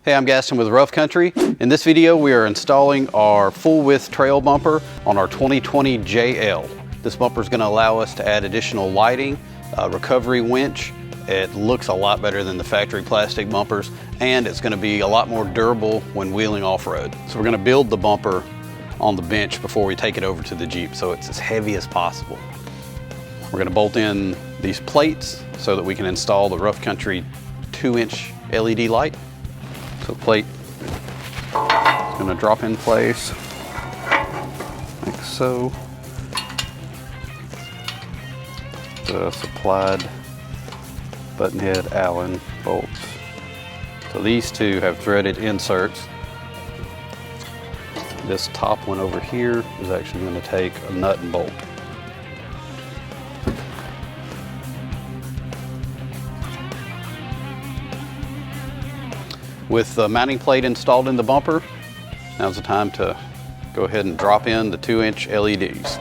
Hey, I'm Gaston with Rough Country. In this video, we are installing our full width trail bumper on our 2020 JL. This bumper is going to allow us to add additional lighting, recovery winch. It looks a lot better than the factory plastic bumpers, and it's going to be a lot more durable when wheeling off-road. So we're going to build the bumper on the bench before we take it over to the Jeep, so it's as heavy as possible. We're going to bolt in these plates so that we can install the Rough Country 2-inch LED light. So the plate is going to drop in place like so. The supplied button head Allen bolts. So these two have threaded inserts. This top one over here is actually going to take a nut and bolt. With the mounting plate installed in the bumper, now's the time to go ahead and drop in the 2-inch LEDs.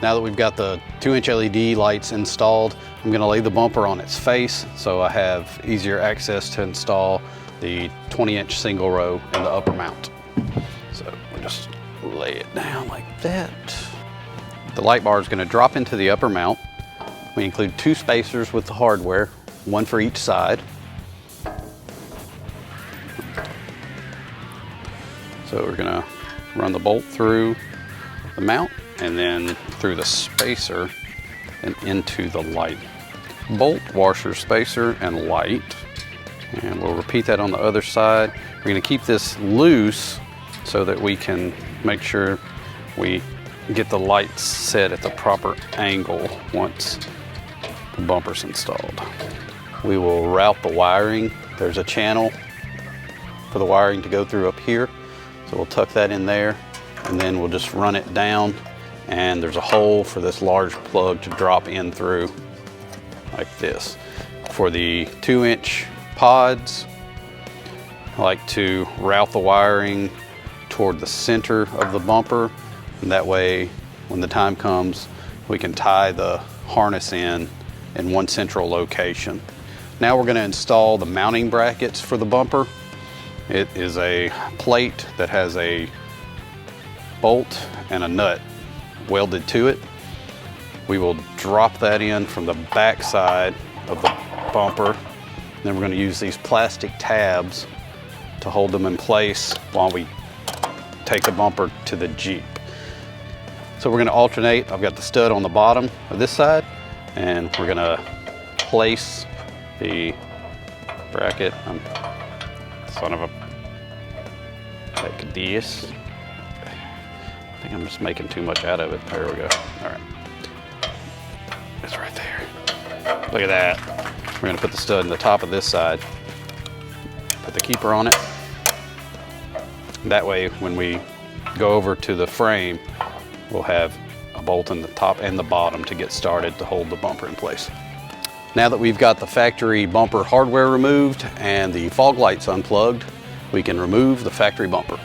Now that we've got the 2-inch LED lights installed, I'm going to lay the bumper on its face so I have easier access to install the 20-inch single row in the upper mount. So we'll just lay it down like that. The light bar is going to drop into the upper mount. We include 2 spacers with the hardware, 1 for each side. So we're going to run the bolt through the mount and then through the spacer and into the light. Bolt, washer, spacer, and light. And we'll repeat that on the other side. We're going to keep this loose so that we can make sure we get the lights set at the proper angle once the bumper's installed. We will route the wiring. There's a channel for the wiring to go through up here. So we'll tuck that in there and then we'll just run it down, and there's a hole for this large plug to drop in through like this. For the 2-inch pods, I like to route the wiring toward the center of the bumper, and that way when the time comes we can tie the harness in one central location. Now we're going to install the mounting brackets for the bumper. It is a plate that has a bolt and a nut welded to it. We will drop that in from the back side of the bumper. Then we're going to use these plastic tabs to hold them in place while we take the bumper to the Jeep. So we're going to alternate. I've got the stud on the bottom of this side, and we're going to place the bracket. Son of a, take this. I think I'm just making too much out of it. There we go. All right. It's right there. Look at that. We're going to put the stud in the top of this side. Put the keeper on it. That way, when we go over to the frame, we'll have a bolt in the top and the bottom to get started to hold the bumper in place. Now that we've got the factory bumper hardware removed and the fog lights unplugged, we can remove the factory bumper.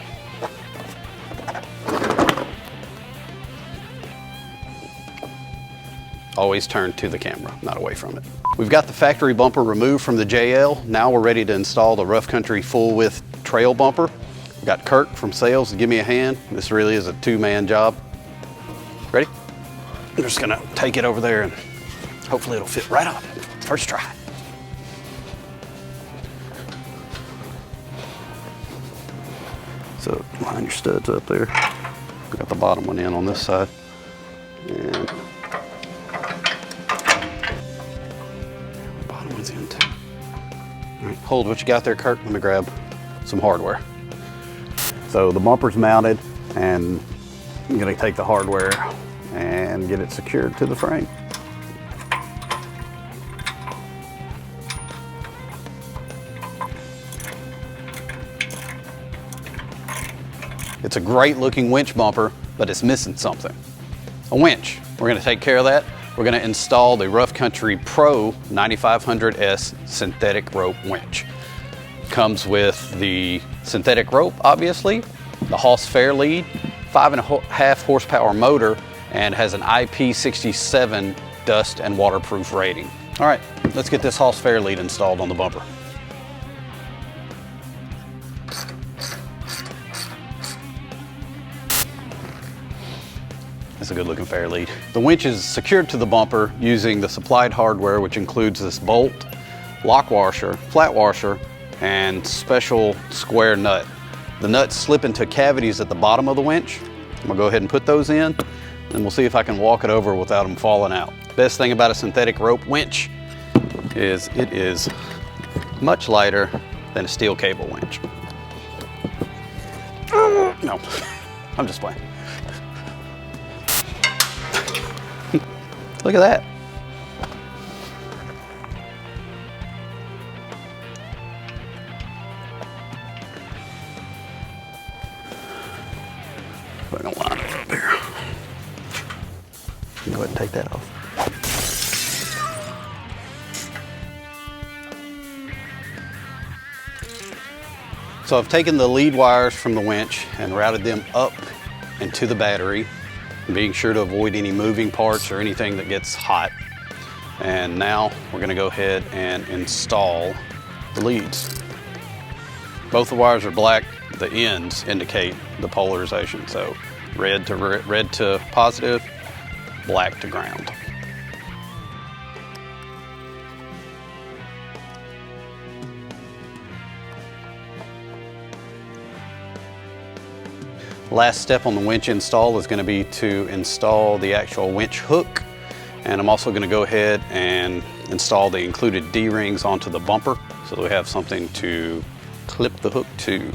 Always turn to the camera, not away from it. We've got the factory bumper removed from the JL. Now we're ready to install the Rough Country full width trail bumper. We've got Kirk from sales to give me a hand. This really is a 2-man job. Ready? I'm just gonna take it over there and hopefully it'll fit right on it. First try. So line your studs up there. We got the bottom one in on this side. And in too. All right, hold what you got there, Kirk. Let me grab some hardware. So the bumper's mounted, and I'm going to take the hardware and get it secured to the frame. It's a great looking winch bumper, but it's missing something. A winch. We're going to take care of that we're gonna install the Rough Country Pro 9500S synthetic rope winch. Comes with the synthetic rope, obviously, the Haas Fair lead, 5.5 horsepower motor, and has an IP67 dust and waterproof rating. All right, let's get this Haas Fair lead installed on the bumper. It's a good looking fair lead. The winch is secured to the bumper using the supplied hardware, which includes this bolt, lock washer, flat washer, and special square nut. The nuts slip into cavities at the bottom of the winch. I'm gonna go ahead and put those in, and we'll see if I can walk it over without them falling out. Best thing about a synthetic rope winch is it is much lighter than a steel cable winch. No, I'm just playing. Look at that. We're gonna line it up here. Go ahead and take that off. So I've taken the lead wires from the winch and routed them up into the battery, being sure to avoid any moving parts or anything that gets hot. And now we're gonna go ahead and install the leads. Both the wires are black, the ends indicate the polarization. So red to positive, black to ground. Last step on the winch install is going to be to install the actual winch hook, and I'm also going to go ahead and install the included D-rings onto the bumper so that we have something to clip the hook to.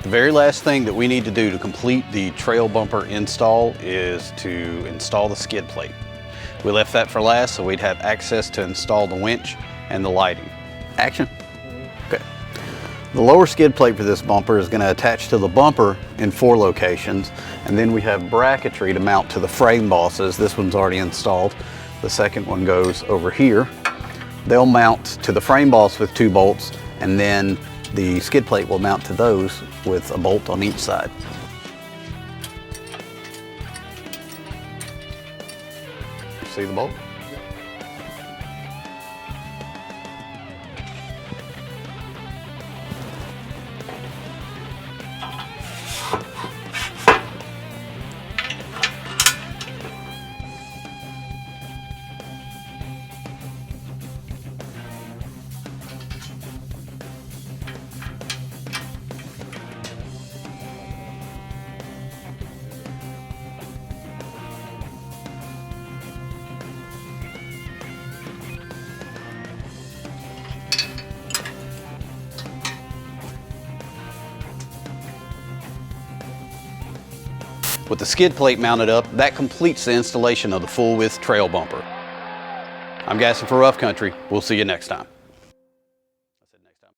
The very last thing that we need to do to complete the trail bumper install is to install the skid plate. We left that for last so we'd have access to install the winch and the lighting. Action. Okay. The lower skid plate for this bumper is going to attach to the bumper in 4 locations, and then we have bracketry to mount to the frame bosses. This one's already installed. The second one goes over here. They'll mount to the frame boss with 2 bolts, and then the skid plate will mount to those with a bolt on each side. See the bolt? With the skid plate mounted up, that completes the installation of the full width trail bumper. I'm Gaston for Rough Country. We'll see you next time.